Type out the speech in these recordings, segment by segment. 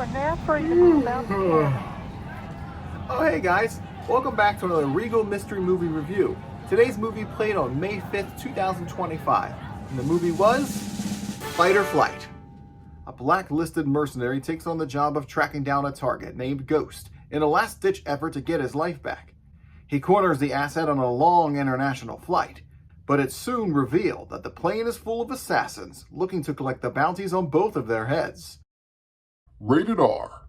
we're now free to move out together. Oh hey guys, welcome back to another Regal mystery movie review. Today's movie played on May 5th, 2025, and the movie was Fight or Flight. A blacklisted mercenary takes on the job of tracking down a target named Ghost in a last-ditch effort to get his life back. He corners the asset on a long international flight, but it's soon revealed that the plane is full of assassins looking to collect the bounties on both of their heads. Rated R.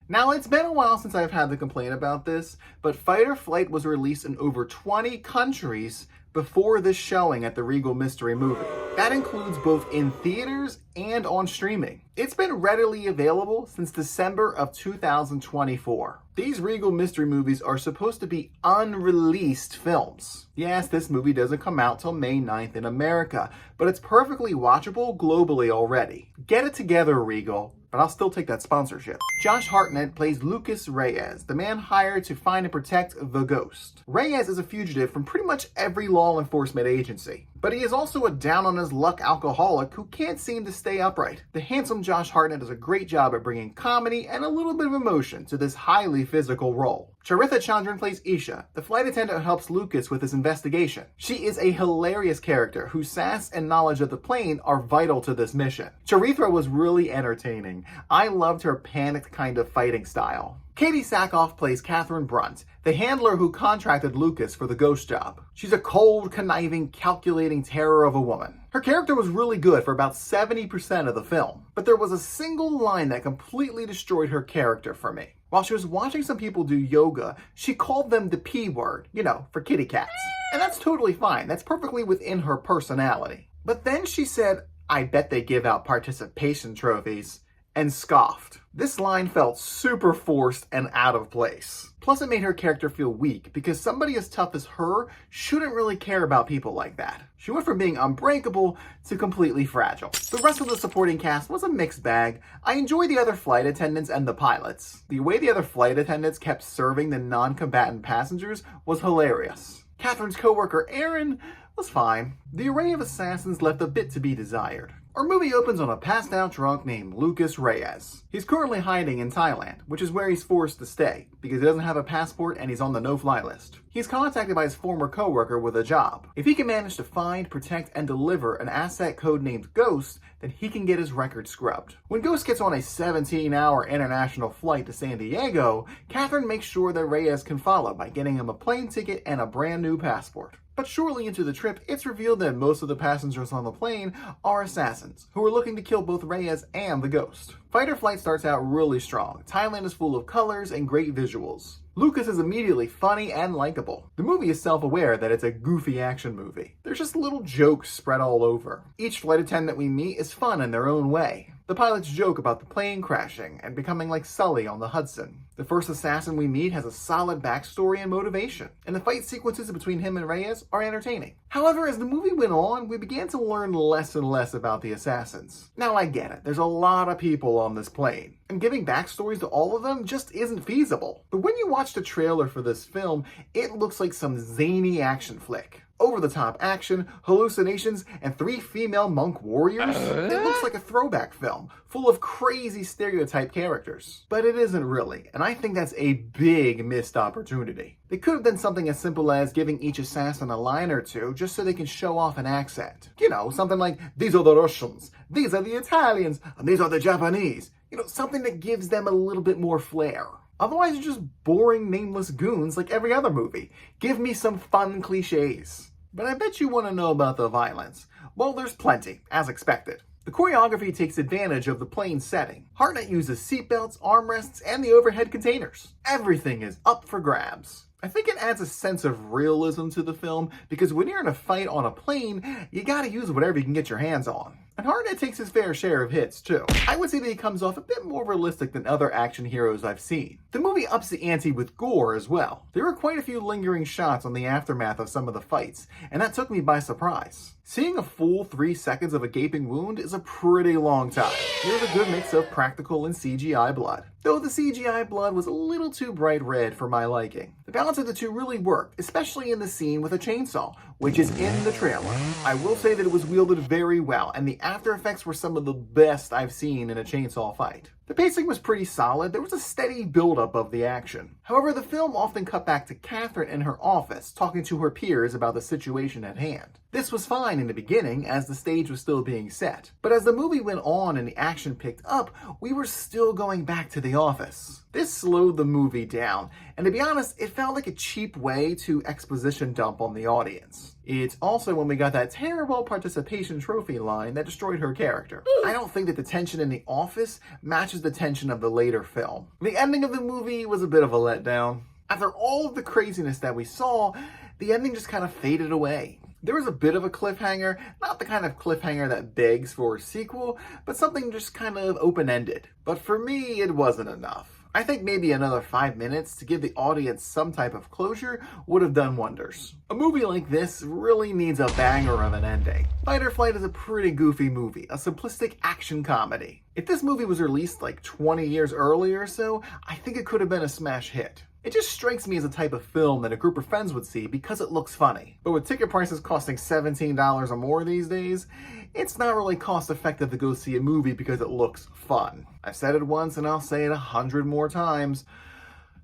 Now, it's been a while since I've had to complain about this, but Fight or Flight was released in over 20 countries before this showing at the Regal Mystery Movie. That includes both in theaters and on streaming. It's been readily available since December of 2024. These Regal Mystery Movies are supposed to be unreleased films. Yes, this movie doesn't come out till May 9th in America, but it's perfectly watchable globally already. Get it together, Regal. But I'll still take that sponsorship. Josh Hartnett plays Lucas Reyes, the man hired to find and protect the Ghost. Reyes is a fugitive from pretty much every law enforcement agency, but he is also a down-on-his-luck alcoholic who can't seem to stay upright. The handsome Josh Hartnett does a great job at bringing comedy and a little bit of emotion to this highly physical role. Charitha Chandran plays Isha, the flight attendant who helps Lucas with his investigation. She is a hilarious character whose sass and knowledge of the plane are vital to this mission. Charitha was really entertaining. I loved her panicked kind of fighting style. Katie Sackhoff plays Catherine Brunt, the handler who contracted Lucas for the Ghost job. She's a cold, conniving, calculating terror of a woman. Her character was really good for about 70% of the film, but there was a single line that completely destroyed her character for me. While she was watching some people do yoga, she called them the P word, for kitty cats. And that's totally fine, that's perfectly within her personality. But then she said, "I bet they give out participation trophies," and scoffed. This line felt super forced and out of place. Plus, it made her character feel weak because somebody as tough as her shouldn't really care about people like that. She went from being unbreakable to completely fragile. The rest of the supporting cast was a mixed bag. I enjoyed the other flight attendants and the pilots. The way the other flight attendants kept serving the non-combatant passengers was hilarious. Catherine's coworker Aaron was fine. The array of assassins left a bit to be desired. Our movie opens on a passed out drunk named Lucas Reyes. He's currently hiding in Thailand, which is where he's forced to stay, because he doesn't have a passport and he's on the no-fly list. He's contacted by his former coworker with a job. If he can manage to find, protect, and deliver an asset codenamed Ghost, then he can get his record scrubbed. When Ghost gets on a 17-hour international flight to San Diego, Catherine makes sure that Reyes can follow by getting him a plane ticket and a brand new passport. But shortly into the trip, it's revealed that most of the passengers on the plane are assassins, who are looking to kill both Reyes and the Ghost. Fight or Flight starts out really strong. Thailand is full of colors and great visuals. Lucas is immediately funny and likable. The movie is self-aware that it's a goofy action movie. There's just little jokes spread all over. Each flight attendant we meet is fun in their own way. The pilots joke about the plane crashing and becoming like Sully on the Hudson. The first assassin we meet has a solid backstory and motivation, and the fight sequences between him and Reyes are entertaining. However, as the movie went on, we began to learn less and less about the assassins. Now I get it, there's a lot of people on this plane, and giving backstories to all of them just isn't feasible. But when you watch the trailer for this film, it looks like some zany action flick. Over-the-top action, hallucinations, and 3 female monk warriors? It looks like a throwback film, full of crazy stereotype characters. But it isn't really, and I think that's a big missed opportunity. They could have done something as simple as giving each assassin a line or two just so they can show off an accent. Something like, "These are the Russians, these are the Italians, and these are the Japanese." Something that gives them a little bit more flair. Otherwise, you're just boring, nameless goons like every other movie. Give me some fun cliches. But I bet you want to know about the violence. Well, there's plenty, as expected. The choreography takes advantage of the plane setting. Hartnett uses seatbelts, armrests, and the overhead containers. Everything is up for grabs. I think it adds a sense of realism to the film because when you're in a fight on a plane, you gotta use whatever you can get your hands on. And Hartnett takes his fair share of hits, too. I would say that he comes off a bit more realistic than other action heroes I've seen. The movie ups the ante with gore as well. There were quite a few lingering shots on the aftermath of some of the fights, and that took me by surprise. Seeing a full 3 seconds of a gaping wound is a pretty long time. There's a good mix of practical and CGI blood, though the CGI blood was a little too bright red for my liking. The balance of the two really worked, especially in the scene with a chainsaw, which is in the trailer. I will say that it was wielded very well, and the after effects were some of the best I've seen in a chainsaw fight. The pacing was pretty solid. There was a steady buildup of the action. However, the film often cut back to Catherine in her office, talking to her peers about the situation at hand. This was fine in the beginning, as the stage was still being set. But as the movie went on and the action picked up, we were still going back to the office. This slowed the movie down, and to be honest, it felt like a cheap way to exposition dump on the audience. It's also when we got that terrible participation trophy line that destroyed her character. I don't think that the tension in the office matches the tension of the later film. The ending of the movie was a bit of a letdown. After all of the craziness that we saw, the ending just kind of faded away. There was a bit of a cliffhanger, not the kind of cliffhanger that begs for a sequel, but something just kind of open-ended. But for me, it wasn't enough. I think maybe another 5 minutes to give the audience some type of closure would have done wonders. A movie like this really needs a banger of an ending. Fight or Flight is a pretty goofy movie, a simplistic action comedy. If this movie was released like 20 years earlier or so, I think it could have been a smash hit. It just strikes me as a type of film that a group of friends would see because it looks funny. But with ticket prices costing $17 or more these days, it's not really cost effective to go see a movie because it looks fun. I've said it once and I'll say it 100 more times.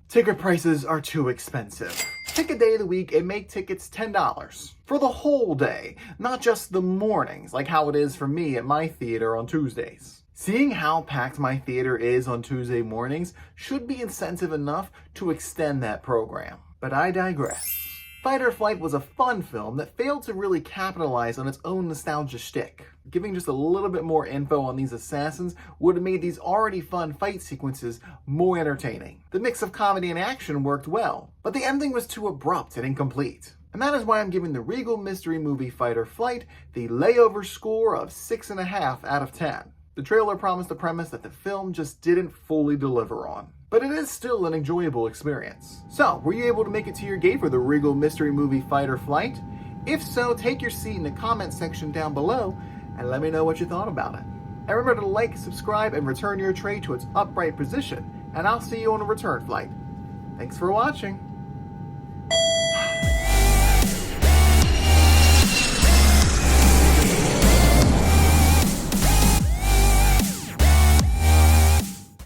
Ticket prices are too expensive. Pick a day of the week and make tickets $10 for the whole day, not just the mornings like how it is for me at my theater on Tuesdays. Seeing how packed my theater is on Tuesday mornings should be incentive enough to extend that program. But I digress. Fight or Flight was a fun film that failed to really capitalize on its own nostalgia shtick. Giving just a little bit more info on these assassins would have made these already fun fight sequences more entertaining. The mix of comedy and action worked well, but the ending was too abrupt and incomplete. And that is why I'm giving the Regal mystery movie Fight or Flight the layover score of 6.5 out of 10. The trailer promised a premise that the film just didn't fully deliver on. But it is still an enjoyable experience. So, were you able to make it to your gate for the Regal mystery movie Fight or Flight? If so, take your seat in the comment section down below and let me know what you thought about it. And remember to like, subscribe, and return your tray to its upright position, and I'll see you on a return flight. Thanks for watching.